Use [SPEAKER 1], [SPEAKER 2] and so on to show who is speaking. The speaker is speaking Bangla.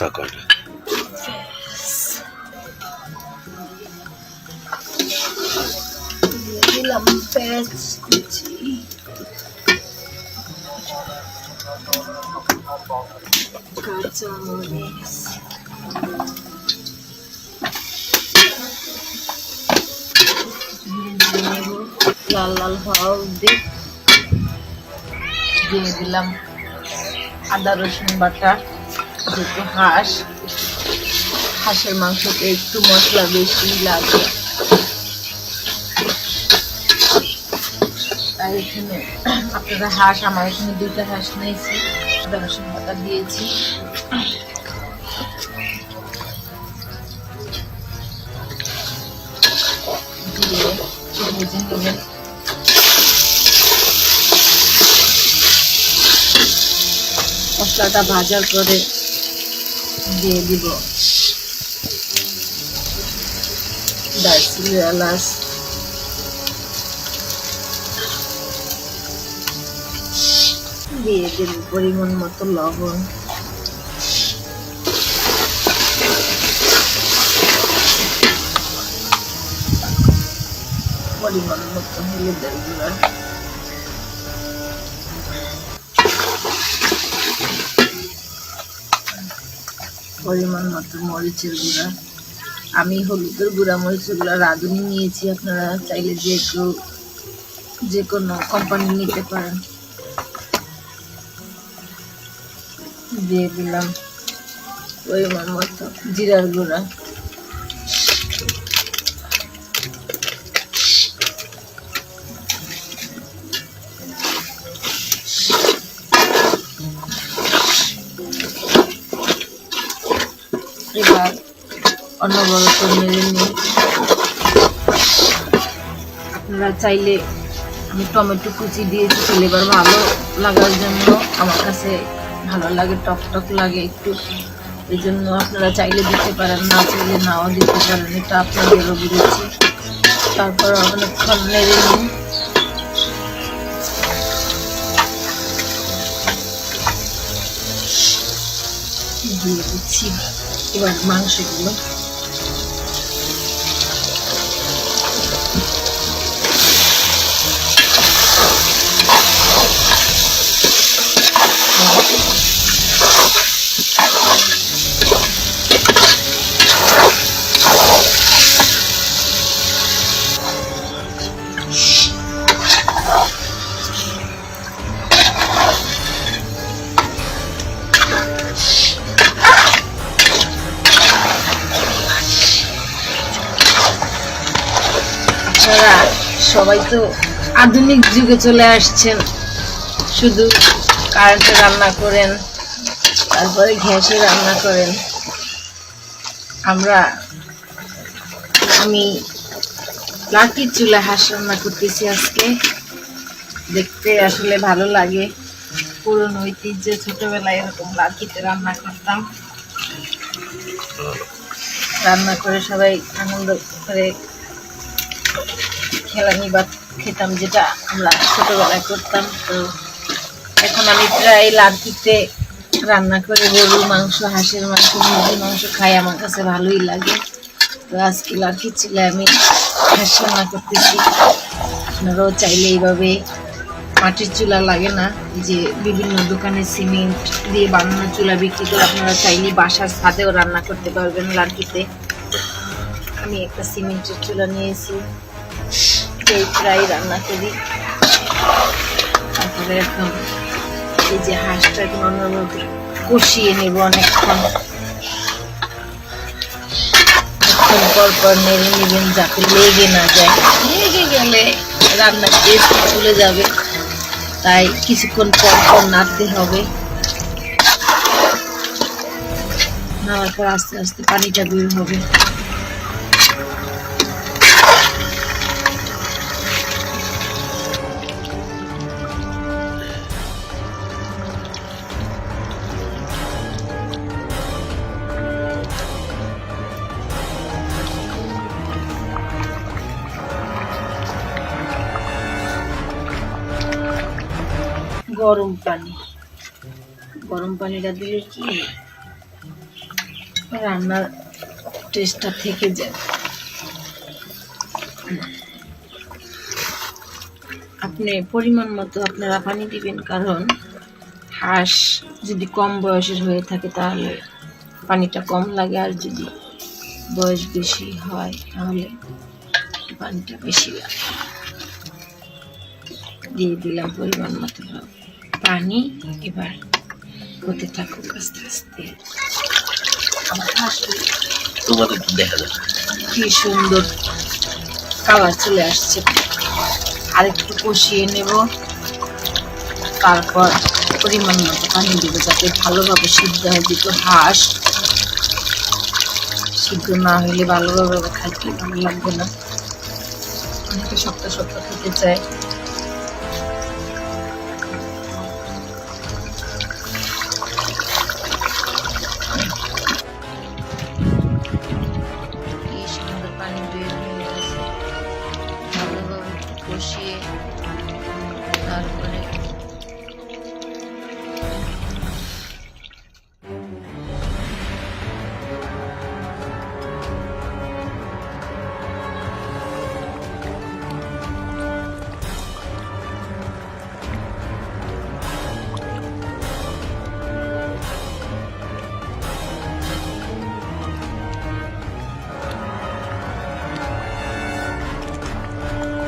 [SPEAKER 1] Takardı.
[SPEAKER 2] Dilam pesto kuchi. Kacamones. লাল লাল হওয়া অবধি দিয়ে দিলাম আদা রসুন বাটা। যেহেতু হাঁসের মাংসতে একটু মশলা বেশি লাগে, তাই এখানে আপনারা আমার এখানে 2টা হাঁস নিয়েছি, আদা রসুন বাটা দিয়েছি। দিয়ে ভেজে নেবেন। মশলাটা ভাজার পরে দিয়ে দিব দারচিনি, এলাচ, দিয়ে দেব পরিমাণ মতো লবণ, পরিমাণ মতো হলুদের গুঁড়া, পরিমাণ মতো মরিচের গুঁড়া। আমি হলুদের গুঁড়া মরিচের গুঁড়া রাঁধুনি নিয়েছি, আপনারা চাইলে যে কোনো কোম্পানি নিতে পারেন। দিয়ে দিলাম পরিমাণ মতো জিরার গুঁড়া, এবার অনবরত নেড়ে নিই। আপনারা চাইলে আমি টমেটো কুচি দিয়েছি ফ্লেভার ভালো লাগার জন্য, আমার কাছে ভালো লাগে, টক টক লাগে একটু, এই জন্য আপনারা চাইলে দিতে পারেন, না চাইলে নাও দিতে পারেন, এটা আপনাদেরও বুঝেছি। তারপর অনেকক্ষণ নেড়ে নিই। দিয়ে দিচ্ছি এবার মাংসগুলো। সবাই তো আধুনিক যুগে চলে আসছেন, শুধু কারেন্টে রান্না করেন, তারপরে গ্যাসে রান্না করেন। আমি লাঠির চুলা হাঁস রান্না করতেছি আজকে। দেখতে আসলে ভালো লাগে, পুরনো ঐতিহ্য, ছোটবেলায় এরকম লাঠিতে রান্না করতাম। রান্না করে সবাই আনন্দ করে খেলানি ভাত খেতাম, যেটা আমরা ছোটবেলায় করতাম। তো এখন আমি প্রায় লাঠিতে রান্না করে গরুর মাংস, হাঁসের মাংস, মুরগির মাংস খাই, আমার কাছে ভালোই লাগে। তো আজকে লাঠির চুলায় আমি হাঁস রান্না করতেছি। আপনারাও চাইলে এইভাবে, মাটির চুলা লাগে না, যে বিভিন্ন দোকানে সিমেন্ট দিয়ে বানানো চুলা বিক্রি করে, আপনারা চাইলে বাসার ছাদেও রান্না করতে পারবেন লাঠিতে। আমি একটা সিমেন্টের চুলা নিয়েছি, এই প্রায় রান্না করি। তারপরে এখন এই যে হাঁসটা অন্যের মধ্যে কষিয়ে নেব অনেকক্ষণ পর নেড়ে নেবেন, যাতে লেগে না যায়। লেগে গেলে রান্নার টেস্ট চলে যাবে, তাই কিছুক্ষণ পর নাড়তে হবে। নাড়ার পর আস্তে আস্তে পানিটা বের হবে। গরম পানিটা দিলে কি রান্নার টেস্টটা থেকে যায়। আপনি পরিমাণ মতো আপনারা পানি দিবেন, কারণ হাঁস যদি কম বয়সের হয়ে থাকে তাহলে পানিটা কম লাগে, আর যদি বয়স বেশি হয় তাহলে পানিটা বেশি লাগে। দিয়ে দিলাম পরিমাণ মতো পানি। এবার হতে থাকুক আস্তে আস্তে। আমার হাঁসগুলো
[SPEAKER 1] তোমাদের দেখা যাবে
[SPEAKER 2] কি সুন্দর কালার চলে আসছে। আরেকটু কষিয়ে নেব, তারপর পরিমাণ মতো পানি দেবো যাতে ভালোভাবে সিদ্ধ হয়। যেহেতু হাঁস সিদ্ধ না হলে ভালোভাবে খাইতে ভালো লাগবে না, অনেকে শক্ত শক্ত খেতে চায়।